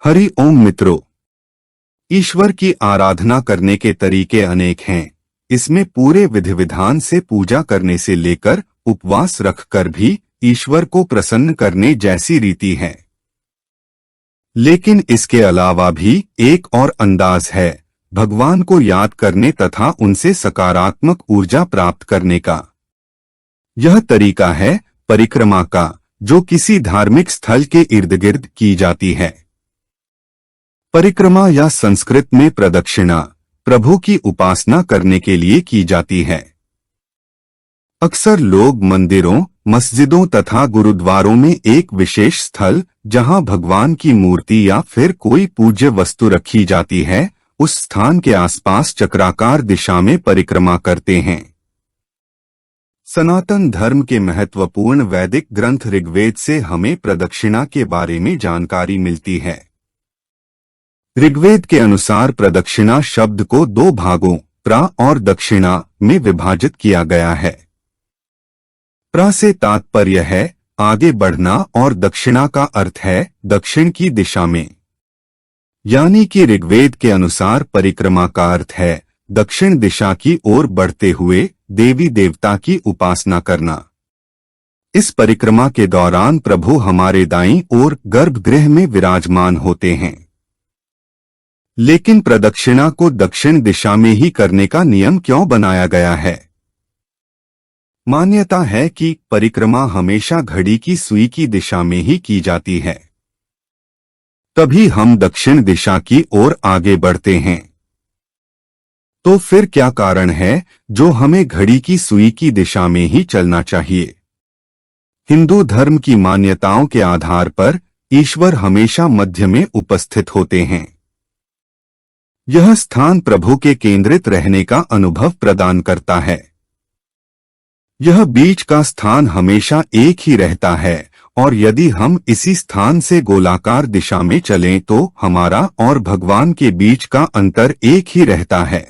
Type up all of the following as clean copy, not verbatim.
हरि ओम मित्रों, ईश्वर की आराधना करने के तरीके अनेक हैं। इसमें पूरे विधि विधान से पूजा करने से लेकर उपवास रखकर भी ईश्वर को प्रसन्न करने जैसी रीति है। लेकिन इसके अलावा भी एक और अंदाज है भगवान को याद करने तथा उनसे सकारात्मक ऊर्जा प्राप्त करने का। यह तरीका है परिक्रमा का, जो किसी धार्मिक स्थल के इर्द गिर्द की जाती है। परिक्रमा या संस्कृत में प्रदक्षिणा प्रभु की उपासना करने के लिए की जाती है। अक्सर लोग मंदिरों, मस्जिदों तथा गुरुद्वारों में एक विशेष स्थल जहां भगवान की मूर्ति या फिर कोई पूज्य वस्तु रखी जाती है, उस स्थान के आसपास चक्राकार दिशा में परिक्रमा करते हैं। सनातन धर्म के महत्वपूर्ण वैदिक ग्रंथ ऋग्वेद से हमें प्रदक्षिणा के बारे में जानकारी मिलती है। ऋग्वेद के अनुसार प्रदक्षिणा शब्द को दो भागों प्रा और दक्षिणा में विभाजित किया गया है। प्रा से तात्पर्य है आगे बढ़ना और दक्षिणा का अर्थ है दक्षिण की दिशा में। यानी कि ऋग्वेद के अनुसार परिक्रमा का अर्थ है दक्षिण दिशा की ओर बढ़ते हुए देवी देवता की उपासना करना। इस परिक्रमा के दौरान प्रभु हमारे दाईं ओर गर्भगृह में विराजमान होते हैं। लेकिन प्रदक्षिणा को दक्षिण दिशा में ही करने का नियम क्यों बनाया गया है? मान्यता है कि परिक्रमा हमेशा घड़ी की सुई की दिशा में ही की जाती है, तभी हम दक्षिण दिशा की ओर आगे बढ़ते हैं। तो फिर क्या कारण है जो हमें घड़ी की सुई की दिशा में ही चलना चाहिए? हिंदू धर्म की मान्यताओं के आधार पर ईश्वर हमेशा मध्य में उपस्थित होते हैं। यह स्थान प्रभु के केंद्रित रहने का अनुभव प्रदान करता है। यह बीच का स्थान हमेशा एक ही रहता है और यदि हम इसी स्थान से गोलाकार दिशा में चलें तो हमारा और भगवान के बीच का अंतर एक ही रहता है।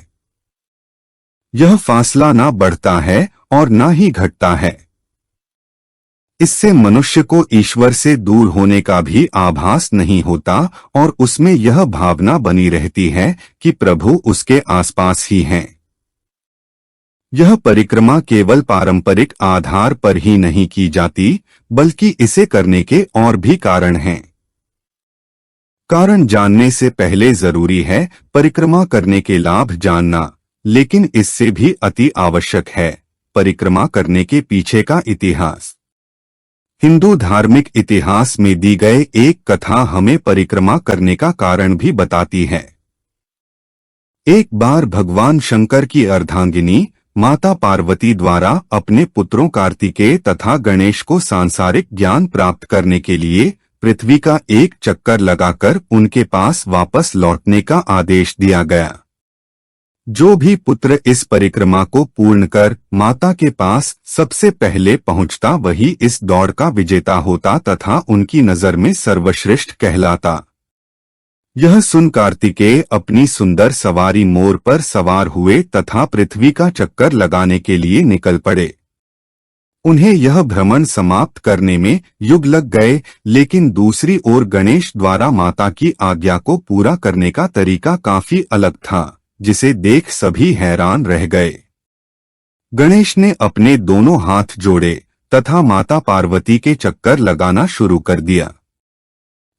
यह फासला ना बढ़ता है और ना ही घटता है। इससे मनुष्य को ईश्वर से दूर होने का भी आभास नहीं होता और उसमें यह भावना बनी रहती है कि प्रभु उसके आसपास ही हैं। यह परिक्रमा केवल पारंपरिक आधार पर ही नहीं की जाती, बल्कि इसे करने के और भी कारण हैं। कारण जानने से पहले जरूरी है परिक्रमा करने के लाभ जानना, लेकिन इससे भी अति आवश्यक है परिक्रमा करने के पीछे का इतिहास। हिंदू धार्मिक इतिहास में दी गए एक कथा हमें परिक्रमा करने का कारण भी बताती है। एक बार भगवान शंकर की अर्धांगिनी माता पार्वती द्वारा अपने पुत्रों कार्तिकेय तथा गणेश को सांसारिक ज्ञान प्राप्त करने के लिए पृथ्वी का एक चक्कर लगाकर उनके पास वापस लौटने का आदेश दिया गया। जो भी पुत्र इस परिक्रमा को पूर्ण कर माता के पास सबसे पहले पहुंचता वही इस दौड़ का विजेता होता तथा उनकी नजर में सर्वश्रेष्ठ कहलाता। यह सुन कार्तिकेय अपनी सुंदर सवारी मोर पर सवार हुए तथा पृथ्वी का चक्कर लगाने के लिए निकल पड़े। उन्हें यह भ्रमण समाप्त करने में युग लग गए, लेकिन दूसरी ओर गणेश द्वारा माता की आज्ञा को पूरा करने का तरीका काफी अलग था, जिसे देख सभी हैरान रह गए। गणेश ने अपने दोनों हाथ जोड़े तथा माता पार्वती के चक्कर लगाना शुरू कर दिया।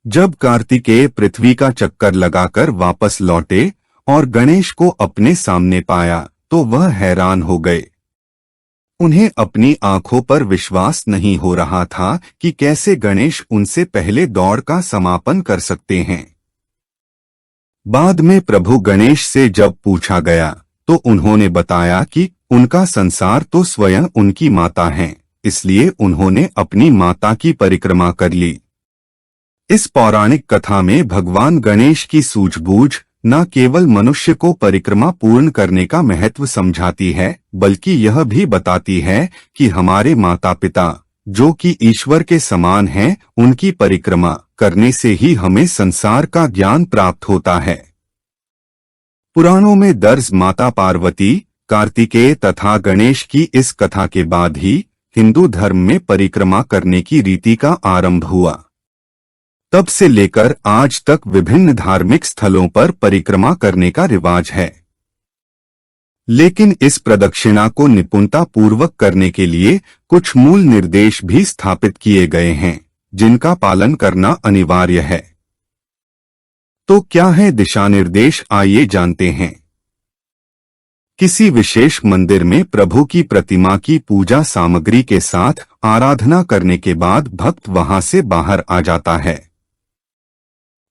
जब कार्तिकेय पृथ्वी का चक्कर लगाकर वापस लौटे और गणेश को अपने सामने पाया तो वह हैरान हो गए। उन्हें अपनी आंखों पर विश्वास नहीं हो रहा था कि कैसे गणेश उनसे पहले दौड़ का समापन कर सकते हैं। बाद में प्रभु गणेश से जब पूछा गया तो उन्होंने बताया कि उनका संसार तो स्वयं उनकी माता है, इसलिए उन्होंने अपनी माता की परिक्रमा कर ली। इस पौराणिक कथा में भगवान गणेश की सूझबूझ न केवल मनुष्य को परिक्रमा पूर्ण करने का महत्व समझाती है, बल्कि यह भी बताती है कि हमारे माता पिता जो कि ईश्वर के समान हैं, उनकी परिक्रमा करने से ही हमें संसार का ज्ञान प्राप्त होता है। पुराणों में दर्ज माता पार्वती, कार्तिकेय तथा गणेश की इस कथा के बाद ही हिंदू धर्म में परिक्रमा करने की रीति का आरंभ हुआ। तब से लेकर आज तक विभिन्न धार्मिक स्थलों पर परिक्रमा करने का रिवाज है। लेकिन इस प्रदक्षिणा को निपुणता पूर्वक करने के लिए कुछ मूल निर्देश भी स्थापित किए गए हैं, जिनका पालन करना अनिवार्य है। तो क्या है दिशा निर्देश, आइए जानते हैं। किसी विशेष मंदिर में प्रभु की प्रतिमा की पूजा सामग्री के साथ आराधना करने के बाद भक्त वहां से बाहर आ जाता है।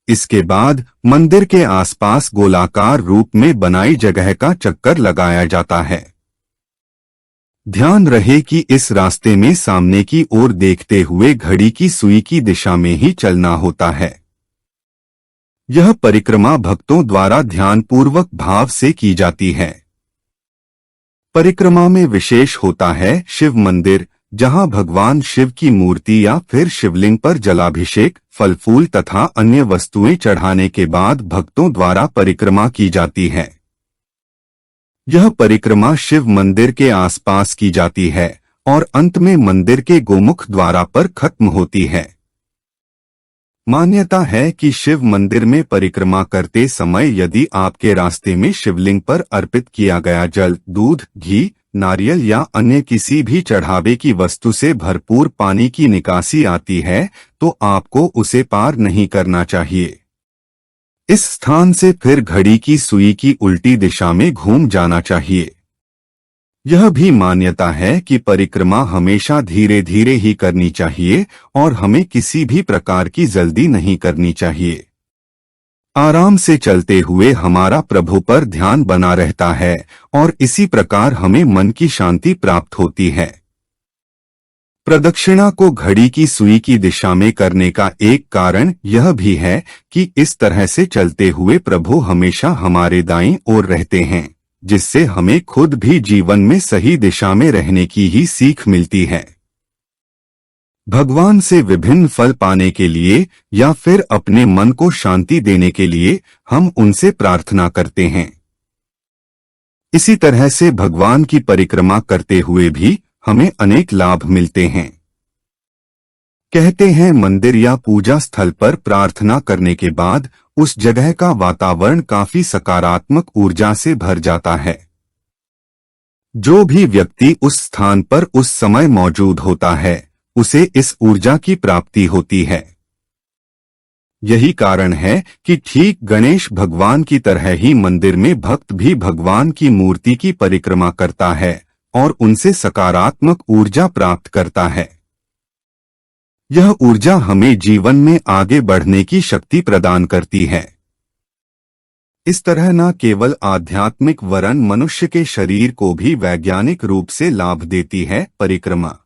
इसके बाद मंदिर के आसपास गोलाकार रूप में बनाई जगह का चक्कर लगाया जाता है। ध्यान रहे कि इस रास्ते में सामने की ओर देखते हुए घड़ी की सुई की दिशा में ही चलना होता है। यह परिक्रमा भक्तों द्वारा ध्यानपूर्वक भाव से की जाती है। परिक्रमा में विशेष होता है शिव मंदिर, जहां भगवान शिव की मूर्ति या फिर शिवलिंग पर जलाभिषेक, फल फूल तथा अन्य वस्तुएं चढ़ाने के बाद भक्तों द्वारा परिक्रमा की जाती है। यह परिक्रमा शिव मंदिर के आसपास की जाती है और अंत में मंदिर के गोमुख द्वार पर खत्म होती है। मान्यता है कि शिव मंदिर में परिक्रमा करते समय यदि आपके रास्ते में शिवलिंग पर अर्पित किया गया जल, दूध, घी, नारियल या अन्य किसी भी चढ़ावे की वस्तु से भरपूर पानी की निकासी आती है तो आपको उसे पार नहीं करना चाहिए। इस स्थान से फिर घड़ी की सुई की उल्टी दिशा में घूम जाना चाहिए। यह भी मान्यता है कि परिक्रमा हमेशा धीरे धीरे ही करनी चाहिए और हमें किसी भी प्रकार की जल्दी नहीं करनी चाहिए। आराम से चलते हुए हमारा प्रभु पर ध्यान बना रहता है और इसी प्रकार हमें मन की शांति प्राप्त होती है। प्रदक्षिणा को घड़ी की सुई की दिशा में करने का एक कारण यह भी है कि इस तरह से चलते हुए प्रभु हमेशा हमारे दाईं ओर रहते हैं, जिससे हमें खुद भी जीवन में सही दिशा में रहने की ही सीख मिलती है। भगवान से विभिन्न फल पाने के लिए या फिर अपने मन को शांति देने के लिए हम उनसे प्रार्थना करते हैं। इसी तरह से भगवान की परिक्रमा करते हुए भी हमें अनेक लाभ मिलते हैं। कहते हैं मंदिर या पूजा स्थल पर प्रार्थना करने के बाद उस जगह का वातावरण काफी सकारात्मक ऊर्जा से भर जाता है। जो भी व्यक्ति उस स्थान पर उस समय मौजूद होता है उसे इस ऊर्जा की प्राप्ति होती है। यही कारण है कि ठीक गणेश भगवान की तरह ही मंदिर में भक्त भी भगवान की मूर्ति की परिक्रमा करता है और उनसे सकारात्मक ऊर्जा प्राप्त करता है। यह ऊर्जा हमें जीवन में आगे बढ़ने की शक्ति प्रदान करती है। इस तरह न केवल आध्यात्मिक वरन मनुष्य के शरीर को भी वैज्ञानिक रूप से लाभ देती है परिक्रमा।